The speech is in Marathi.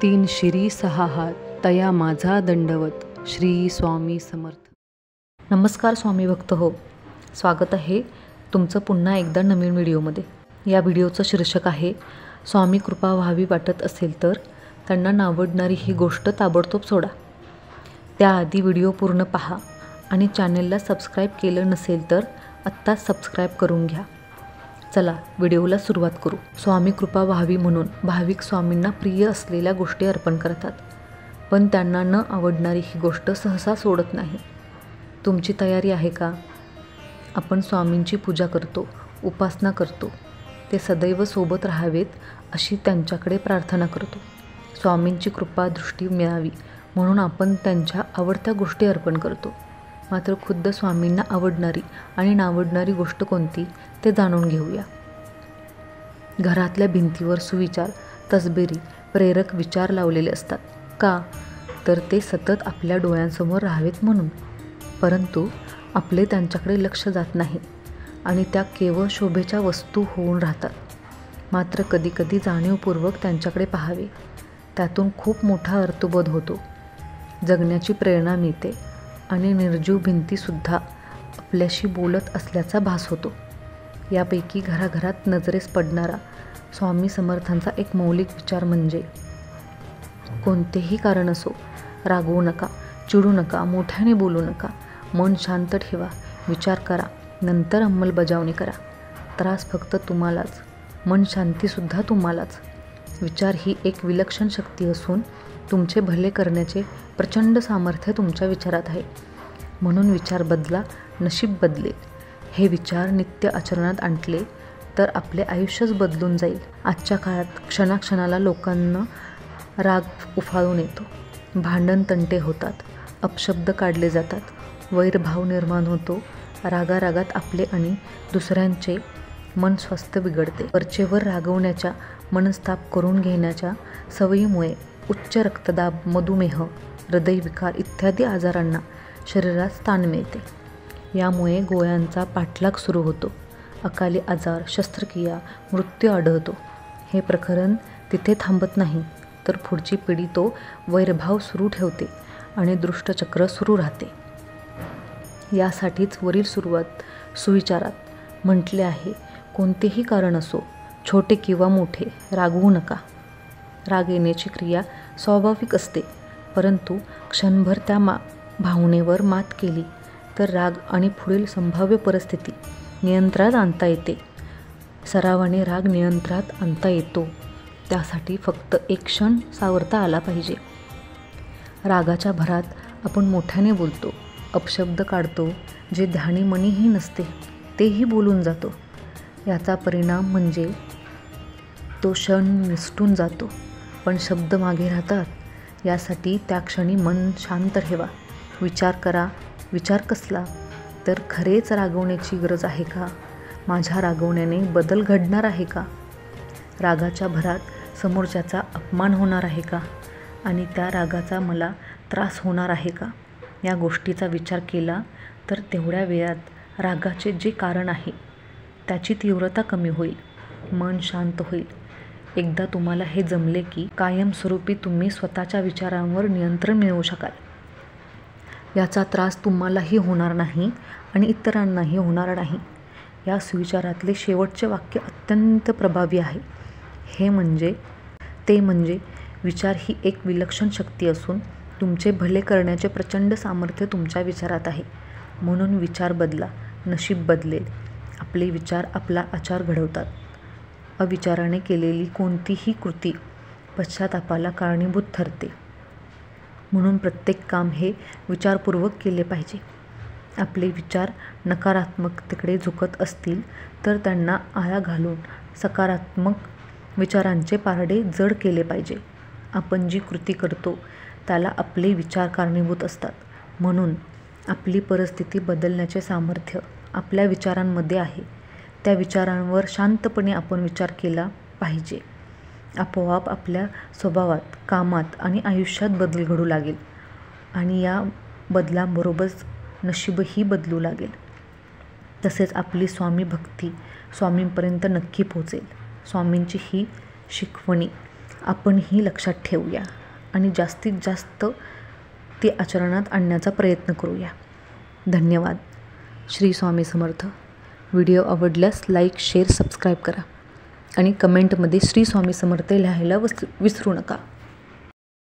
तीन शिरी सहा हात तया माझा दंडवत. श्री स्वामी समर्थ. नमस्कार स्वामी भक्त हो, स्वागत आहे तुमचं पुन्हा एकदा नवीन व्हिडिओमध्ये. या व्हिडिओचं शीर्षक आहे स्वामी कृपा व्हावी वाटत असेल तर त्यांना नावडणारी ही गोष्ट ताबडतोब सोडा. त्याआधी व्हिडिओ पूर्ण पहा आणि चॅनलला सबस्क्राईब केलं नसेल तर आत्ताच सबस्क्राईब करून घ्या. चला व्हिडिओला सुरुवात करू. स्वामी कृपा व्हावी म्हणून भाविक स्वामींना प्रिय असलेल्या गोष्टी अर्पण करतात, पण त्यांना न आवडणारी ही गोष्ट सहसा सोडत नाही. तुमची तयारी आहे का? आपण स्वामींची पूजा करतो, उपासना करतो, ते सदैव सोबत राहावेत अशी त्यांच्याकडे प्रार्थना करतो. स्वामींची कृपा दृष्टी मिळावी म्हणून आपण त्यांच्या आवडत्या गोष्टी अर्पण करतो. मात्र खुद्द स्वामींना आवडणारी आणि नावडणारी गोष्ट कोणती ते जाणून घेऊया. घरातल्या भिंतीवर सुविचार, तसबिरी, प्रेरक विचार लावलेले असतात. का? तर ते सतत आपल्या डोळ्यांसमोर राहावेत म्हणून. परंतु आपले त्यांच्याकडे लक्ष जात नाही आणि त्या केवळ शोभेच्या वस्तू होऊन राहतात. मात्र कधीकधी जाणीवपूर्वक त्यांच्याकडे पाहावे, त्यातून खूप मोठा अर्थबोध होतो. जगण्याची प्रेरणा मिळते आणि निर्जीव भिंतीसुद्धा आपल्याशी बोलत असल्याचा भास होतो. यापैकी घराघरात नजरेस पडणारा स्वामी समर्थांचा एक मौलिक विचार म्हणजे, कोणतेही कारण असो, रागवू नका, चिडू नका, मोठ्याने बोलू नका, मन शांत ठेवा, विचार करा, नंतर अंमलबजावणी करा. त्रास फक्त तुम्हालाच, मन शांतीसुद्धा तुम्हालाच. विचार ही एक विलक्षण शक्ती असून तुमचे भले करण्याचे प्रचंड सामर्थ्य तुमच्या विचारात आहे. म्हणून विचार बदला, नशीब बदलेल. हे विचार नित्य आचरणात आणले तर आपले आयुष्यच बदलून जाईल. आजच्या काळात क्षणाक्षणाला लोकांना राग उफाळून येतो, भांडण तंटे होतात, अपशब्द काढले जातात, वैरभाव निर्माण होतो. रागारागात आपले आणि दुसऱ्यांचे मन स्वास्थ्य बिघडते. वरचेवर रागवण्याच्या, मनस्ताप करून घेण्याच्या सवयीमुळे उच्च रक्तदाब, मधुमेह, हृदयविकार इत्यादी आजारांना शरीरात स्थान मिळते. यामुळे गोळ्यांचा पाठलाग सुरू होतो. अकाली आजार, शस्त्रक्रिया, मृत्यू आढळतो. हे प्रकरण तिथे थांबत नाही, तर पुढची पिढी तो वैरभाव सुरू ठेवते आणि दुष्टचक्र सुरू राहते. यासाठीच वरील सुविचारात म्हटले आहे, कोणतेही कारण असो, छोटे किंवा मोठे, रागवू नका. राग येण्याची क्रिया स्वाभाविक असते, परंतु क्षणभर त्या भावनेवर मात केली तर राग आणि पुढील संभाव्य परिस्थिती नियंत्रणात आणता येते. सरावाने राग नियंत्रणात आणता येतो. त्यासाठी फक्त एक क्षण सावरता आला पाहिजे. रागाच्या भरात आपण मोठ्याने बोलतो, अपशब्द काढतो, जे ध्यानी मनीही नसते तेही बोलून जातो. याचा परिणाम म्हणजे तो क्षण निसटून जातो, पण शब्द मागे राहतात. यासाठी त्या क्षणी मन शांत ठेवा, विचार करा. विचार कसला? तर खरेच रागवण्याची गरज आहे का? माझ्या रागवण्याने बदल घडणार आहे का? रागाच्या भरात समोरच्याचा अपमान होणार आहे का? आणि त्या रागाचा मला त्रास होणार आहे का? या गोष्टीचा विचार केला तर तेवढ्या वेळात रागाचे जे कारण आहे त्याची तीव्रता कमी होईल, मन शांत होईल. एकदा तुम्हाला हे जमले की कायमस्वरूपी तुम्ही स्वतःच्या विचारांवर नियंत्रण मिळवू शकाल. याचा त्रास तुम्हालाही होणार नाही आणि इतरांनाही होणार नाही. या सुविचारातले शेवटचे वाक्य अत्यंत प्रभावी आहे. ते म्हणजे विचार ही एक विलक्षण शक्ती असून तुमचे भले करण्याचे प्रचंड सामर्थ्य तुमच्या विचारात आहे. म्हणून विचार बदला, नशीब बदलेल. आपले विचार आपला आचार घडवतात. अविचाराने केलेली कोणतीही कृती पश्चातापाला कारणीभूत ठरते. म्हणून प्रत्येक काम हे विचारपूर्वक केले पाहिजे. आपले विचार नकारात्मकतेकडे झुकत असतील तर त्यांना आळा घालून सकारात्मक विचारांचे पारडे जड केले पाहिजे. आपण जी कृती करतो त्याला आपले विचार कारणीभूत असतात. म्हणून आपली परिस्थिती बदलण्याचे सामर्थ्य आपल्या विचारांमध्ये आहे. त्या विचारांवर शांतपणे आपण विचार केला पाहिजे. आपोआप आपल्या स्वभावात, कामात आणि आयुष्यात बदल घडू लागेल आणि या बदलांबरोबरच नशीबही बदलू लागेल. तसेच आपली स्वामी भक्ती स्वामींपर्यंत नक्की पोहोचेल. स्वामींची ही शिकवणी आपणही लक्षात ठेवूया आणि जास्तीत जास्त ती आचरणात आणण्याचा प्रयत्न करूया. धन्यवाद. श्री स्वामी समर्थ. व्हिडिओ आवडल्यास लाईक, शेअर, सबस्क्राईब करा आणि कमेंटमध्ये श्री स्वामी समर्थ लिहायला विसरू नका.